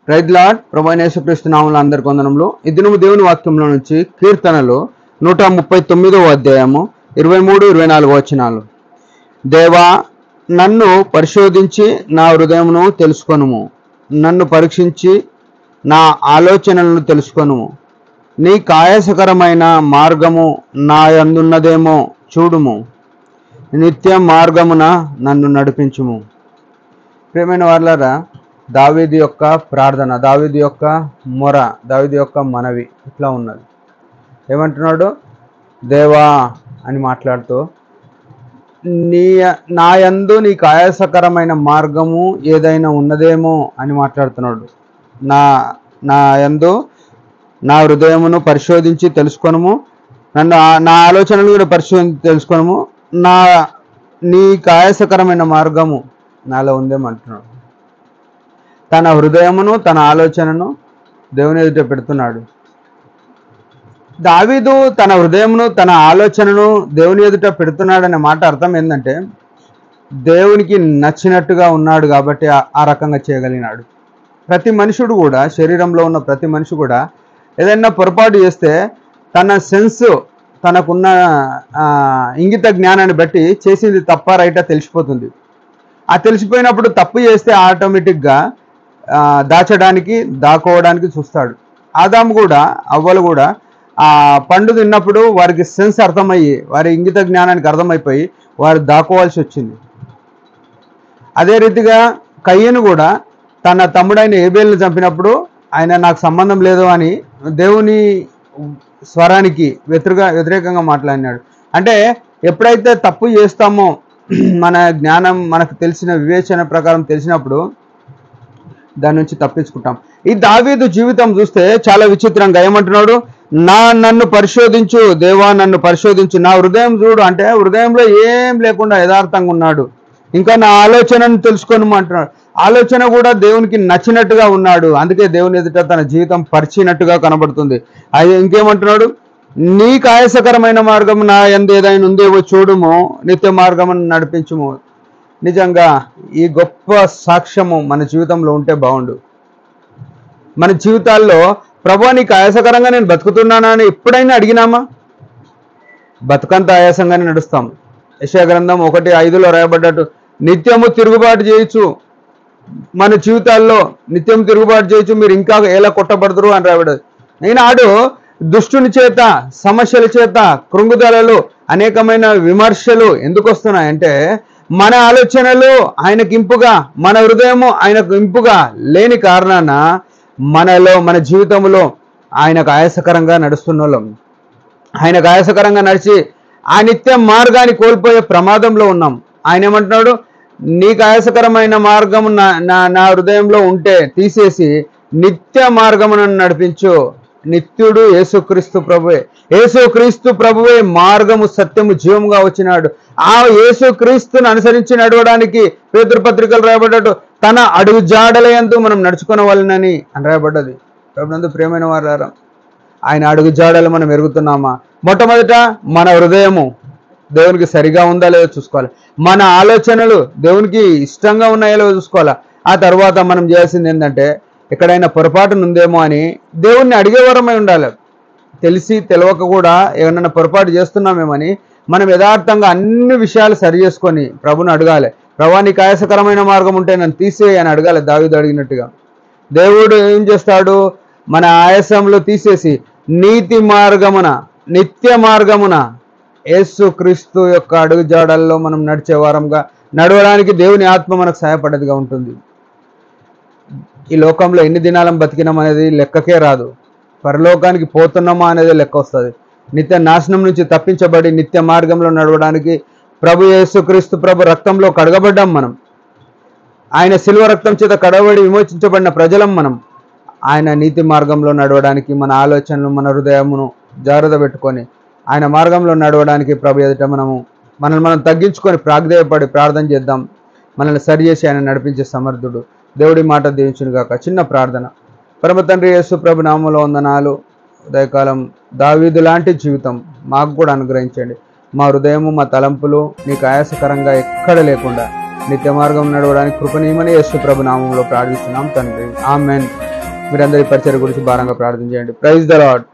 Praise lord. ప్రభువైన యేసుక్రీస్తు నామములో అందరికీ వందనములు. ఈ దినము దేవుని వాక్యంలో నుంచి కీర్తనలు 139వ అధ్యాయము 23-24 వచనాలు. దేవా, నన్ను పరిశోధించి నా హృదయమును తెలుసుకొనుము, నన్ను పరీక్షించి నా ఆలోచనలను తెలుసుకొనుము. నీ కాయాసకరమైన మార్గము నా యందున్నదేమో చూడుము, నిత్య మార్గమున నన్ను నడిపించుము. ప్రియమైన వారలారా, దావీదు యొక్క ప్రార్థన, దావీదు యొక్క మొర, దావీదు యొక్క మనవి ఇట్లా ఉన్నది. ఏమంటున్నాడు? దేవా అని మాట్లాడుతూ, నా యందు నీకు ఆయాసకరమైన మార్గము ఏదైనా ఉన్నదేమో అని మాట్లాడుతున్నాడు. నా యందు నా హృదయమును పరిశోధించి తెలుసుకొనుము, నా ఆలోచనలు కూడా పరిశోధించి తెలుసుకొనుము, నీకు ఆయాసకరమైన మార్గము నాలో ఉందేమో అంటున్నాడు. తన హృదయమును తన ఆలోచనను దేవుని ఎదుట పెడుతున్నాడు. దావీదు తన హృదయమును తన ఆలోచనను దేవుని ఎదుట పెడుతున్నాడనే మాట అర్థం ఏంటంటే, దేవునికి నచ్చినట్టుగా ఉన్నాడు కాబట్టి ఆ రకంగా చేయగలిగినాడు. ప్రతి మనుషుడు కూడా, శరీరంలో ఉన్న ప్రతి మనిషి కూడా ఏదైనా పొరపాటు చేస్తే తన సెన్స్, తనకున్న ఇంగిత జ్ఞానాన్ని బట్టి చేసింది తప్ప రైటా తెలిసిపోతుంది. ఆ తెలిసిపోయినప్పుడు తప్పు చేస్తే ఆటోమేటిక్గా దాక్కోవడానికి చూస్తాడు. ఆదాము కూడా, అవ్వలు కూడా ఆ పండు తిన్నప్పుడు వారికి సెన్స్ అర్థమయ్యి, వారి ఇంగిత జ్ఞానానికి అర్థమైపోయి వారు దాక్కోవాల్సి వచ్చింది. అదే రీతిగా కయ్యను కూడా తన తమ్ముడైన ఏబేలును చంపినప్పుడు ఆయన నాకు సంబంధం లేదు అని దేవుని స్వరానికి వ్యతిరేకంగా మాట్లాడినాడు. అంటే ఎప్పుడైతే తప్పు చేస్తామో, మన జ్ఞానం మనకు తెలిసిన వివేచన ప్రకారం తెలిసినప్పుడు దాని నుంచి తప్పించుకుంటాం. ఈ దావీదు జీవితం చూస్తే చాలా విచిత్రంగా ఏమంటున్నాడు? నన్ను పరిశోధించు దేవా, నన్ను పరిశోధించు, నా హృదయం చూడు. అంటే హృదయంలో ఏం లేకుండా యథార్థంగా ఉన్నాడు. ఇంకా నా ఆలోచనను తెలుసుకొని అంటున్నాడు. ఆలోచన కూడా దేవునికి నచ్చినట్టుగా ఉన్నాడు. అందుకే దేవుని ఎదుట తన జీవితం పరిచినట్టుగా కనబడుతుంది. అది ఇంకేమంటున్నాడు? నీకు ఆయాసకరమైన మార్గం నా యందు ఏదైనా ఉందేవో చూడుము, నిత్య మార్గమును నడిపించుము. నిజంగా ఈ గొప్ప సాక్ష్యము మన జీవితంలో ఉంటే బాగుండు. మన జీవితాల్లో ప్రభువా నీకు ఆయాసకరంగా నేను బతుకుతున్నానా అని ఎప్పుడైనా అడిగినామా? బతుకంత ఆయాసంగానే నడుస్తాం. యెషయా గ్రంథం 1:5 రాయబడ్డట్టు నిత్యము తిరుగుబాటు చేయొచ్చు. మన జీవితాల్లో నిత్యం తిరుగుబాటు చేయొచ్చు, మీరు ఇంకా ఎలా కొట్టబడదురు అని రాయబడ్డది. ఈనాడు దుష్టుని చేత, సమస్యల చేత, కృంగుదలలు, అనేకమైన విమర్శలు ఎందుకు వస్తున్నాయంటే, మన ఆలోచనలు ఆయనకు ఇంపుగా, మన హృదయము ఆయనకు ఇంపుగా లేని కారణాన మన జీవితంలో ఆయనకు ఆయాసకరంగా నడుస్తున్న వాళ్ళం. ఆయనకు ఆయాసకరంగా నడిచి ఆ నిత్య మార్గాన్ని కోల్పోయే ప్రమాదంలో ఉన్నాం. ఆయన ఏమంటున్నాడు? నీకు ఆయాసకరమైన మార్గము నా హృదయంలో ఉంటే తీసేసి నిత్య మార్గమును నడిపించు. నిత్యుడు యేసుక్రీస్తు ప్రభువే. యేసుక్రీస్తు ప్రభువే మార్గము, సత్యము, జీవముగా వచ్చినాడు. ఆ యేసుక్రీస్తును అనుసరించి నడవడానికి పేతురు పత్రికలు రాయబడ్డట్టు తన అడుగు జాడలయందు మనం నడుచుకునవలెనని అని రాయబడ్డది. ప్రభునందు ప్రియమైన వారారా, ఆయన అడుగు జాడలు మనం ఎరుగుతున్నామా? మొట్టమొదట మన హృదయము దేవునికి సరిగా ఉందా లేదో చూసుకోవాలి. మన ఆలోచనలు దేవునికి ఇష్టంగా ఉన్నాయో లేదో చూసుకోవాలి. ఆ తర్వాత మనం చేయాల్సింది ఏంటంటే, ఎక్కడైనా పొరపాటు ఉందేమో అని దేవుణ్ణి అడిగేవరమై ఉండాలి. తెలిసి తెలియక కూడా ఏమన్నా పొరపాటు చేస్తున్నామేమని మనం యథార్థంగా అన్ని విషయాలు సరి చేసుకొని ప్రభుని అడగాలి. ప్రభువా నీకు ఆయాసకరమైన మార్గం ఉంటే నన్ను తీసేయి అని అడగాలి, దావీదు అడిగినట్టుగా. దేవుడు ఏం చేస్తాడు? మన ఆయాసంలో తీసేసి నీతి మార్గమున, నిత్య మార్గమున, యేసుక్రీస్తు యొక్క అడుగు జాడల్లో మనం నడిచే వారంగా నడవడానికి దేవుని ఆత్మ మనకు సహాయపడేదిగా ఉంటుంది. ఈ లోకంలో ఎన్ని దినాలం బతికినాం అనేది లెక్కకే రాదు. పరలోకానికి పోతున్నామా అనేది లెక్క వస్తుంది. నిత్య నాశనం నుంచి తప్పించబడి నిత్య మార్గంలో నడవడానికి ప్రభు యేసుక్రీస్తు ప్రభు రక్తంలో కడగబడ్డాం మనం. ఆయన శిలువ రక్తం చేత కడగబడి విమోచించబడిన ప్రజలం మనం. ఆయన నీతి మార్గంలో నడవడానికి మన ఆలోచనలు, మన హృదయమును జాగ్రత్త పెట్టుకొని ఆయన మార్గంలో నడవడానికి ప్రభు ఎదుట మనల్ని మనం తగ్గించుకొని ప్రాగ్ధేయపడి ప్రార్థన చేద్దాం. మనల్ని సరి చేసి ఆయన నడిపించే సమర్థుడు. దేవుడి మాట దీవించును గాక. చిన్న ప్రార్థన. పరమ తండ్రి యేసు ప్రభు నామములో వందనాలు. ఉదయకాలం దావీదు లాంటి జీవితం మాకు కూడా అనుగ్రహించండి. మా హృదయము, మా తలంపులు నీకు ఆయాసకరంగా ఎక్కడ లేకుండా నిత్య మార్గం నడవడానికి కృపణీయమని యేసు ప్రభు నామములో ప్రార్థిస్తున్నాం తండ్రి. ఆమెన్. మీరందరి పరిచయం గురించి భారంగా ప్రార్థన చేయండి. Praise the lord.